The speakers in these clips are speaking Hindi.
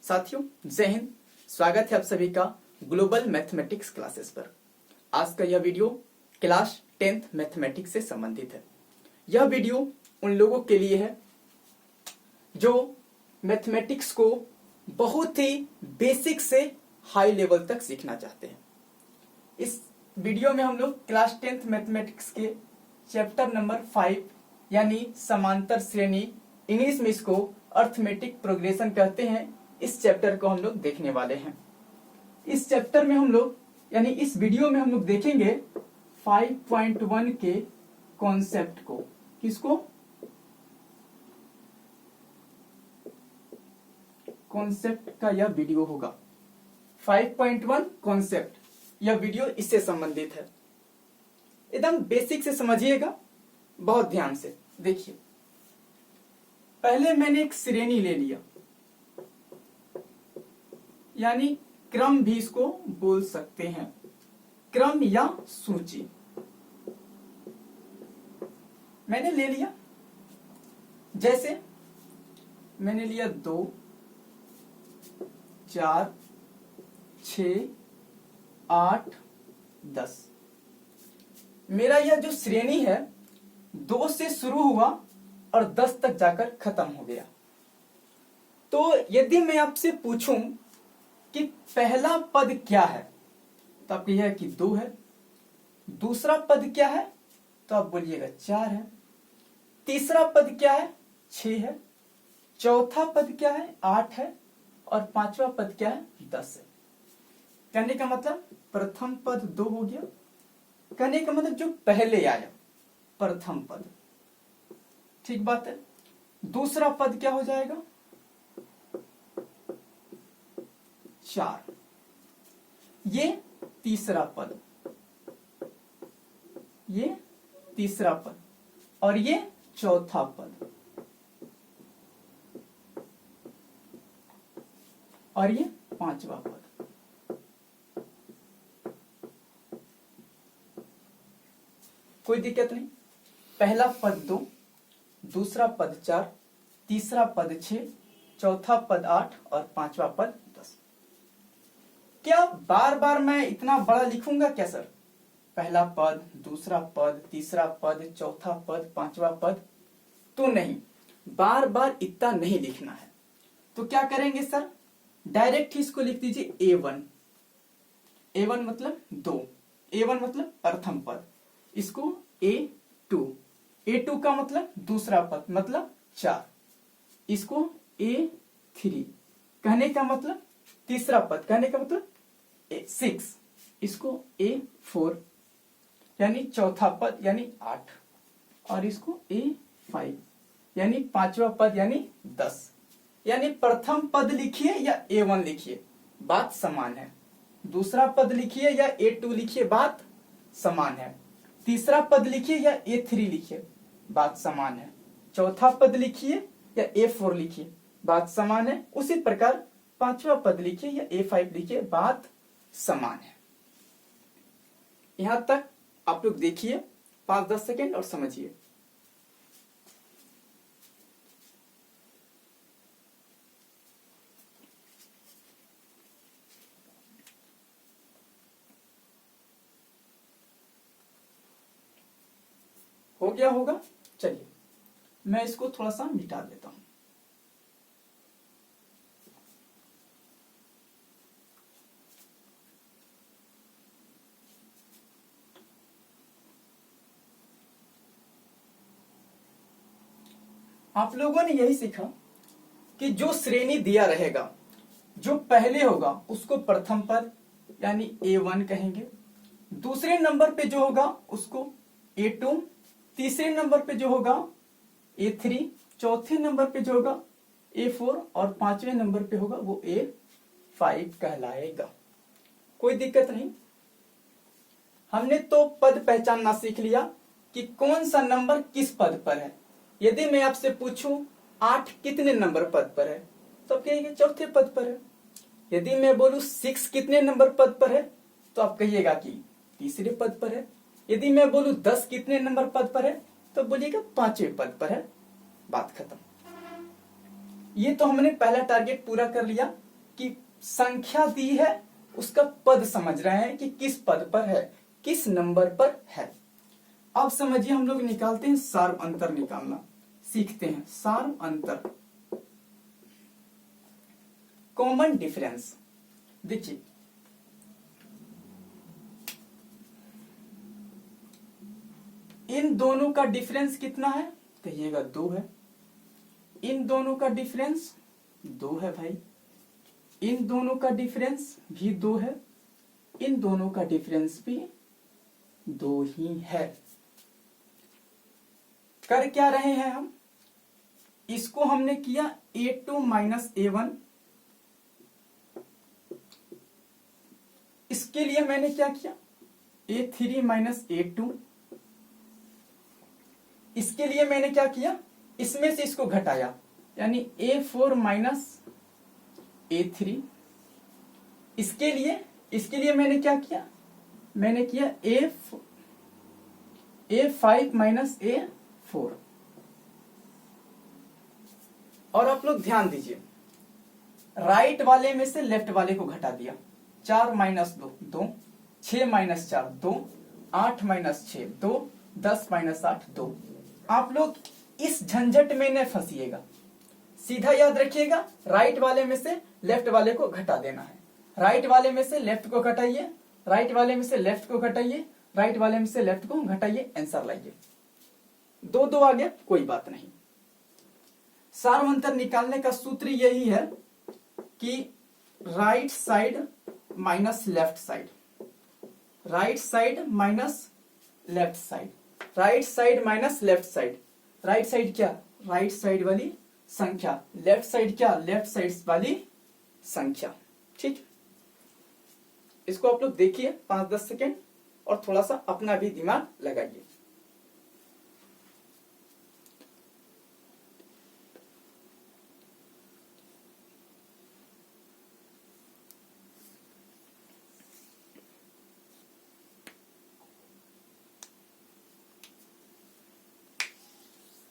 साथियों जय हिंद। स्वागत है आप सभी का ग्लोबल मैथमेटिक्स क्लासेस पर। आज का यह वीडियो क्लास 10th मैथमेटिक्स से संबंधित है। यह वीडियो उन लोगों के लिए है जो मैथमेटिक्स को बहुत ही बेसिक से हाई लेवल तक सीखना चाहते हैं। इस वीडियो में हम लोग क्लास 10th मैथमेटिक्स के चैप्टर नंबर 5 यानी समांतर श्रेणी, इंग्लिश में इसको अर्थमेटिक प्रोग्रेशन कहते हैं, इस चैप्टर को हम लोग देखने वाले हैं। इस चैप्टर में हम लोग यानी इस वीडियो में हम लोग देखेंगे 5.1 के कॉन्सेप्ट को। किसको? कॉन्सेप्ट का यह वीडियो होगा। 5.1 कॉन्सेप्ट, यह वीडियो इससे संबंधित है। एकदम बेसिक से समझिएगा, बहुत ध्यान से देखिए। पहले मैंने एक श्रेणी ले लिया, यानी क्रम भी इसको बोल सकते हैं, क्रम या सूची मैंने ले लिया। जैसे मैंने लिया 2, 4, 6, 8, 10। मेरा यह जो श्रेणी है 2 से शुरू हुआ और 10 तक जाकर खत्म हो गया। तो यदि मैं आपसे पूछूं कि पहला पद क्या है, तो आप कहिएगा कि 2 है। दूसरा पद क्या है, तो आप बोलिएगा 4 है। तीसरा पद क्या है, 6 है। चौथा पद क्या है, 8 है। और पांचवा पद क्या है, 10 है। कहने का मतलब प्रथम पद 2 हो गया। कहने का मतलब जो पहले आया प्रथम पद, ठीक बात है। दूसरा पद क्या हो जाएगा, 4। ये तीसरा पद, ये तीसरा पद, और ये चौथा पद, और ये पांचवा पद। कोई दिक्कत नहीं। पहला पद 2, दूसरा पद 4, तीसरा पद 6, चौथा पद 8 और पांचवा पद 10। क्या बार बार मैं इतना बड़ा लिखूंगा क्या सर? पहला पद, दूसरा पद, तीसरा पद, चौथा पद, पांचवा पद, तो नहीं, बार बार इतना नहीं लिखना है। तो क्या करेंगे सर, डायरेक्ट ही इसको लिख दीजिए A1। A1 मतलब 2, A1 मतलब प्रथम पद, इसको A2। A2 का मतलब दूसरा पद मतलब 4, इसको A3। कहने का मतलब तीसरा पद, कहने का मतलब 6, इसको A4 यानी चौथा पद यानी 8, और इसको A5 यानी पांचवा पद यानी 10। यानी प्रथम पद लिखिए या A1 लिखिए, बात समान है। दूसरा पद लिखिए या A2 लिखिए, बात समान है। तीसरा पद लिखिए या A3 लिखिए, बात समान है। चौथा पद लिखिए या A4 लिखिए, बात समान है। उसी प्रकार पांचवा पद लिखिए या A5 लिखिए, बात समान है। यहां तक आप लोग देखिए 5-10 सेकेंड और समझिए। हो गया होगा। चलिए मैं इसको थोड़ा सा मिटा देता हूं। आप लोगों ने यही सीखा कि जो श्रेणी दिया रहेगा, जो पहले होगा उसको प्रथम पद यानी A1 कहेंगे। दूसरे नंबर पे जो होगा उसको A2, तीसरे नंबर पे जो होगा A3, चौथे नंबर पे जो होगा A4 और पांचवें नंबर पे होगा वो A5 कहलाएगा। कोई दिक्कत नहीं। हमने तो पद पहचानना सीख लिया कि कौन सा नंबर किस पद पर है। यदि मैं आपसे पूछूं 8 कितने नंबर पद पर है, तो आप कहिएगा चौथे पद पर है। यदि मैं बोलूं 6 कितने नंबर पद पर है, तो आप कहिएगा कि तीसरे पद पर है। यदि मैं बोलूं 10 कितने नंबर पद पर है, तो बोलिएगा पांचवें पद पर है। बात खत्म। ये तो हमने पहला टारगेट पूरा कर लिया कि संख्या दी है, उसका पद समझ रहे हैं कि किस पद पर है, किस नंबर पर है। अब समझिए हम लोग निकालते हैं सार्व अंतर, निकालना सीखते हैं। सार्व अंतर, कॉमन डिफरेंस। देखिए इन दोनों का डिफरेंस कितना है, कहिएगा 2 है। इन दोनों का डिफरेंस 2 है भाई। इन दोनों का डिफरेंस भी 2 है। इन दोनों का डिफरेंस भी 2 ही है। कर क्या रहे हैं हम, इसको हमने किया a2 माइनस a1। इसके लिए मैंने क्या किया a3 माइनस a2। इसके लिए मैंने क्या किया, इसमें से इसको घटाया, यानी a4 माइनस a3। इसके लिए मैंने क्या किया, मैंने किया a5 माइनस a4। और आप लोग ध्यान दीजिए, राइट वाले में से लेफ्ट वाले को घटा दिया। 4 माइनस 2 2, 6 माइनस 4 2, 8 माइनस 6 2, 10 माइनस 8 2। आप लोग इस झंझट में न फंसिएगा, सीधा याद रखिएगा, राइट वाले में से लेफ्ट वाले को घटा देना है। राइट वाले में से लेफ्ट को घटाइए, राइट वाले में से लेफ्ट को घटाइए, राइट वाले में से लेफ्ट को घटाइए, आंसर लाइए। 2 2 आ गया, कोई बात नहीं। सार्व अंतर निकालने का सूत्र यही है कि right side minus left side, right side minus left side, right side minus left side. Right side क्या, राइट साइड वाली संख्या, लेफ्ट साइड क्या, लेफ्ट साइड वाली संख्या। ठीक, इसको आप लोग देखिए 5-10 सेकेंड और थोड़ा सा अपना भी दिमाग लगाइए।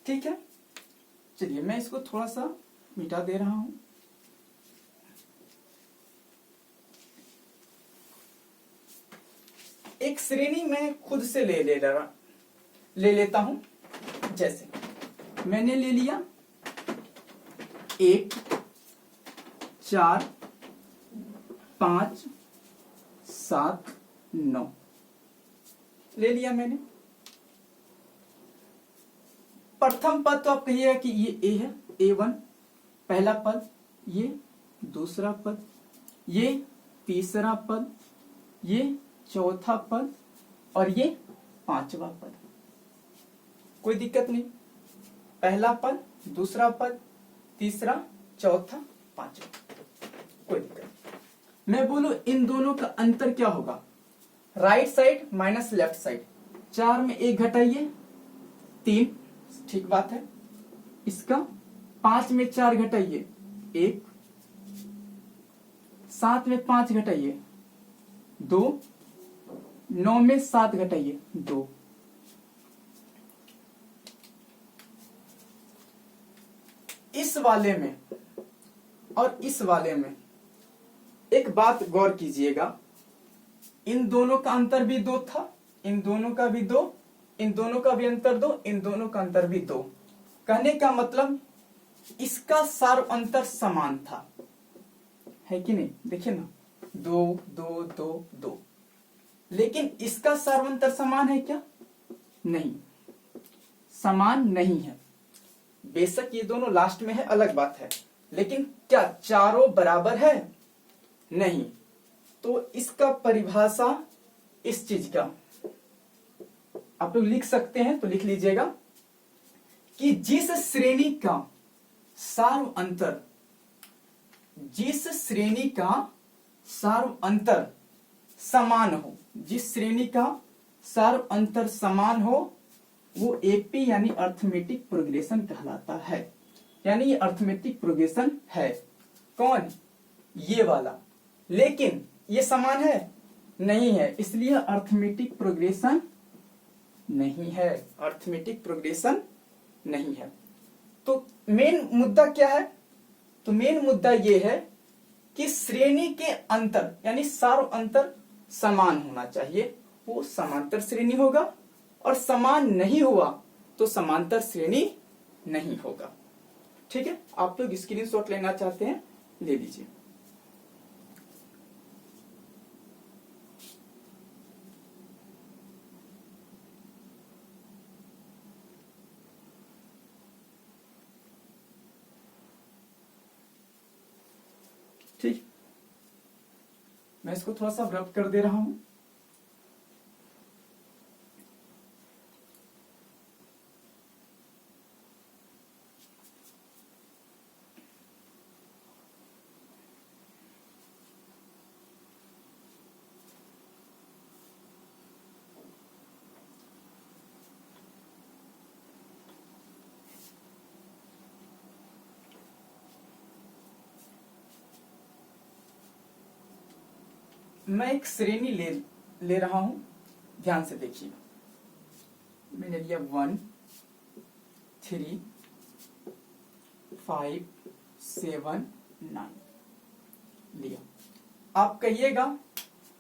ठीक है, चलिए मैं इसको थोड़ा सा मिटा दे रहा हूं। एक श्रेणी मैं खुद से ले लेता हूं। जैसे मैंने ले लिया 1 4 5 7 9 ले लिया मैंने। प्रथम पद तो आप कहिएगा कि ये ए है, A1 पहला पद, ये दूसरा पद, ये तीसरा पद, ये चौथा पद और ये पांचवा पद। कोई दिक्कत नहीं, पहला पद, दूसरा पद, तीसरा, चौथा, पांचवा, कोई दिक्कत नहीं। मैं बोलूं इन दोनों का अंतर क्या होगा, right side minus left side. 4 में 1 घटाइए 3, ठीक बात है। इसका 5 में 4 घटाइए 1, 7 में 5 घटाइए 2, 9 में 7 घटाइए 2। इस वाले में और इस वाले में एक बात गौर कीजिएगा, इन दोनों का अंतर भी 2 था, इन दोनों का भी 2, इन दोनों का भी अंतर 2, इन दोनों का अंतर भी 2। कहने का मतलब इसका सार्व अंतर समान था, है कि नहीं। देखिए ना, 2 2 2 2। लेकिन इसका सार्व अंतर समान है क्या, नहीं, समान नहीं है। बेशक ये दोनों लास्ट में है, अलग बात है, लेकिन क्या चारों बराबर है, नहीं। तो इसका परिभाषा इस चीज का आप लोग लिख सकते हैं, तो लिख लीजिएगा कि जिस श्रेणी का सार्व अंतर, जिस श्रेणी का सार्व अंतर समान हो, जिस श्रेणी का सार्व अंतर समान हो, वो एपी यानी अर्थमेटिक प्रोग्रेशन कहलाता है। यानी ये अर्थमेटिक प्रोग्रेशन है। कौन, ये वाला। लेकिन ये समान है, नहीं है, इसलिए अर्थमेटिक प्रोग्रेशन नहीं है, अर्थमेटिक प्रोग्रेशन नहीं है। तो मेन मुद्दा क्या है, तो मेन मुद्दा ये है कि श्रेणी के अंतर यानी सार्व अंतर समान होना चाहिए, वो समांतर श्रेणी होगा, और समान नहीं हुआ तो समांतर श्रेणी नहीं होगा। ठीक है, आप लोग स्क्रीनशॉट लेना चाहते हैं ले लीजिए। ठीक, मैं इसको थोड़ा सा रब कर दे रहा हूं। मैं एक श्रेणी ले रहा हूं, ध्यान से देखिए। मैंने लिया 1 3 5 7 9 लिया। आप कहिएगा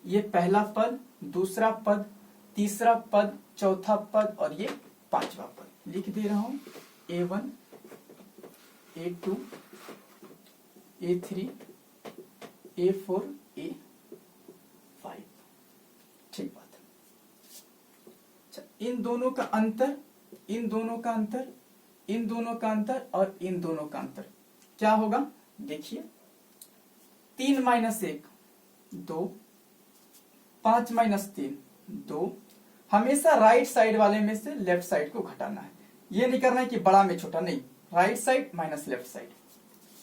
ये पहला पद, दूसरा पद, तीसरा पद, चौथा पद और ये पांचवा पद लिख दे रहा हूं। A1 A2 A3 A4 A5। ठीक बात है। अच्छा, इन दोनों का अंतर, इन दोनों का अंतर, इन दोनों का अंतर और इन दोनों का अंतर क्या होगा? देखिए, 3 - 1 2, 5 - 3 2। हमेशा राइट साइड वाले में से लेफ्ट साइड को घटाना है। ये नहीं करना है कि बड़ा में छोटा, नहीं, right side minus left side.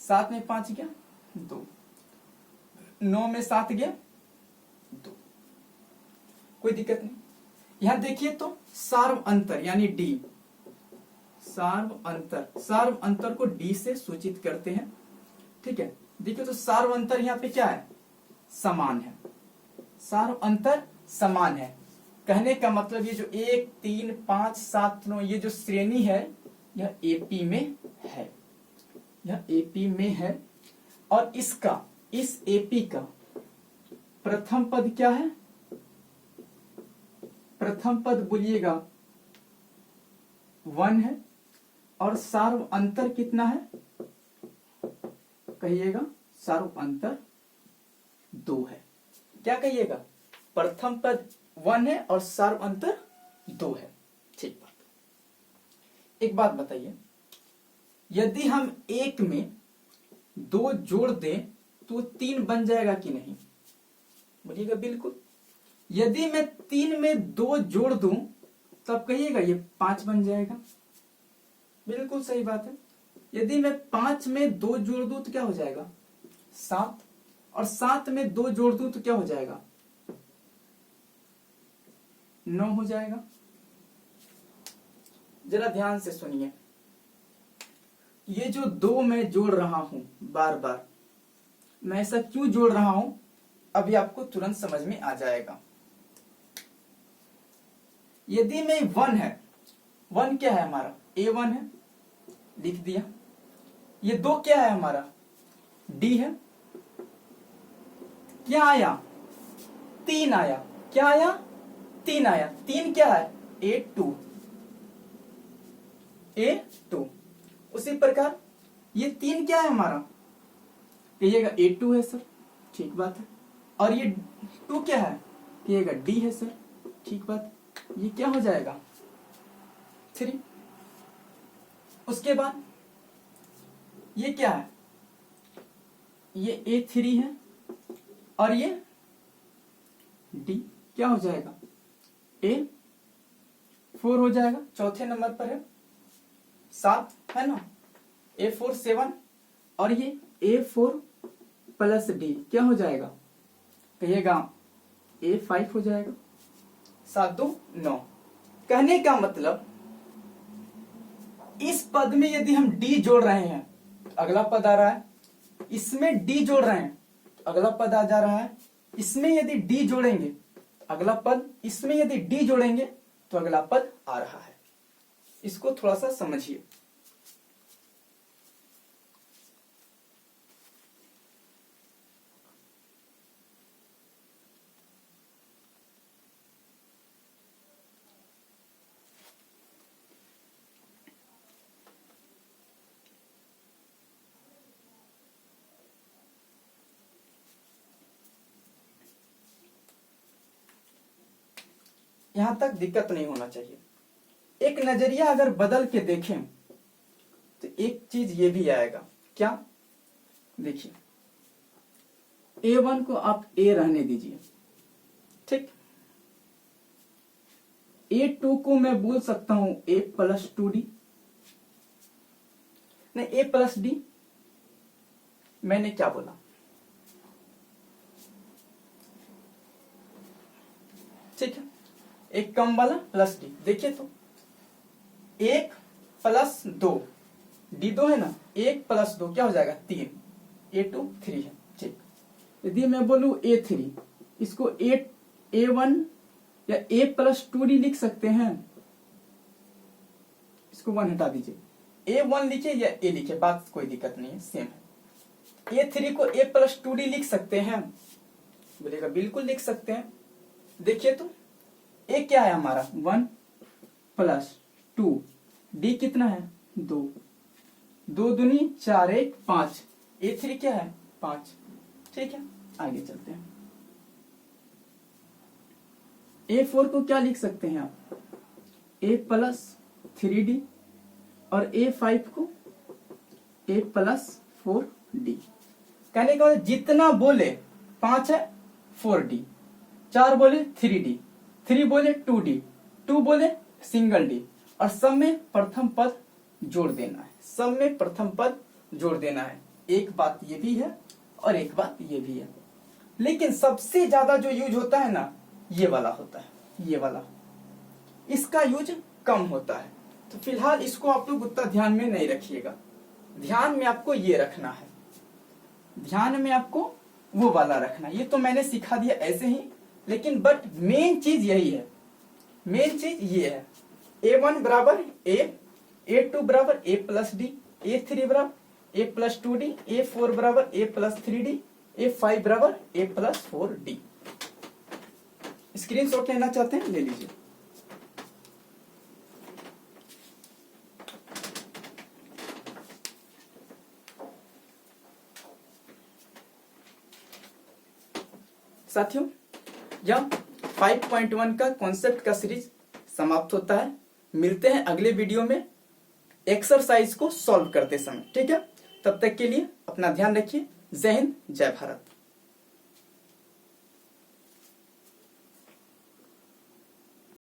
7 में 5 गया 2, 9 में 7 गया 2, कोई दिक्कत नहीं। यहां देखिए तो सार्व अंतर यानी डी, सार्व अंतर को डी से सूचित करते हैं। ठीक है, देखिए तो सार्व अंतर यहाँ पे क्या है? समान है। सार्व अंतर समान है, कहने का मतलब ये जो 1 3 5 7 9 ये जो श्रेणी है यह एपी में है, यह एपी में है। और इसका, इस एपी का प्रथम पद क्या है? प्रथम पद बोलिएगा 1 है, और सार्व अंतर कितना है? कहिएगा सार्व अंतर 2 है। क्या कहिएगा? प्रथम पद 1 है और सार्व अंतर 2 है। ठीक बात। एक बात बताइए, यदि हम 1 में 2 जोड़ दें तो 3 बन जाएगा कि नहीं? बोलिएगा बिल्कुल। यदि मैं 3 में 2 जोड़ दूं तब कहिएगा ये 5 बन जाएगा। बिल्कुल सही बात है। यदि मैं 5 में 2 जोड़ दूं तो क्या हो जाएगा? 7, और 7 में 2 जोड़ दूं तो क्या हो जाएगा? 9 हो जाएगा। जरा ध्यान से सुनिए, ये जो 2 मैं जोड़ रहा हूं बार बार, मैं ऐसा क्यों जोड़ रहा हूं अभी आपको तुरंत समझ में आ जाएगा। यदि मैं 1 है, 1 क्या है हमारा? A1 है, लिख दिया। ये 2 क्या है हमारा? D है। क्या आया? 3 आया। क्या आया? 3 आया। 3 क्या है? A2, A2। उसी प्रकार ये 3 क्या है हमारा? कहिएगा A2 है सर, ठीक बात है। और ये 2 क्या है? कहिएगा D है सर, ठीक बात। ये क्या हो जाएगा? 3। उसके बाद ये क्या है? ये A3 है, और ये D क्या हो जाएगा? A4 हो जाएगा। चौथे नंबर पर है 7, है ना? A4 7, और ये A4 + D क्या हो जाएगा? कहिएगा A5 हो जाएगा। 7 2 9। कहने का मतलब इस पद में यदि हम D जोड़ रहे हैं तो अगला पद आ रहा है, इसमें D जोड़ रहे हैं तो अगला पद आ जा रहा है, इसमें यदि D जोड़ेंगे तो अगला पद, इसमें यदि D जोड़ेंगे तो अगला पद आ रहा है। इसको थोड़ा सा समझिए। यहां तक दिक्कत नहीं होना चाहिए। एक नजरिया अगर बदल के देखें तो एक चीज ये भी आएगा, क्या? देखिए A1 को आप A रहने दीजिए, ठीक। A2 को मैं बोल सकता हूं A प्लस 2D, नहीं A प्लस D। मैंने क्या बोला? ठीक है, एक कम वाला प्लस D। देखिए तो 1 प्लस 2, D2 है ना, 1 प्लस 2 क्या हो जाएगा? 3, A2 3 है, ठीक। यदि मैं बोलूं A3, इसको A1 या A प्लस 2D लिख सकते हैं, इसको 1 हटा दीजिए, A1 लिखे या A लिखे, बात कोई दिक्कत नहीं है, सेम है। A3 को A प्लस 2D लिख सकते हैं, बोलेगा बिल्कुल लिख सकते हैं। देखिए तो A क्या है हमारा? 1 प्लस 2, D कितना है? 2, 2 दूनी 4, 1 5, A3 क्या है? 5, ठीक है। आगे चलते हैं। A4 को क्या लिख सकते हैं आप? A प्लस 3D, और A5 को A प्लस 4D। कहने का जितना बोले 5 है 4D, 4 बोले 3D, 3 बोले 2D, 2 बोले सिंगल D, और सब में प्रथम पद जोड़ देना है, सब में प्रथम पद जोड़ देना है। एक बात ये भी है और एक बात ये भी है, लेकिन सबसे ज्यादा जो यूज होता है ना, ये वाला होता है, ये वाला, इसका यूज कम होता है। तो फिलहाल इसको आप लोग उतना ध्यान में नहीं रखिएगा, ध्यान में आपको ये रखना है, ध्यान में आपको वो वाला रखना। ये तो मैंने सिखा दिया ऐसे ही, लेकिन बट मेन चीज यही है, मेन चीज ये है। A1 बराबर A, A2 बराबर A प्लस D, A3 बराबर A प्लस 2D, A4 बराबर A प्लस 3D, A5 बराबर A प्लस 4D। स्क्रीनशॉट लेना चाहते हैं ले लीजिए। साथियों, जब 5.1 का कॉन्सेप्ट का सीरीज समाप्त होता है, मिलते हैं अगले वीडियो में एक्सरसाइज को सॉल्व करते समय, ठीक है। तब तक के लिए अपना ध्यान रखिए। जय हिंद, जय भारत।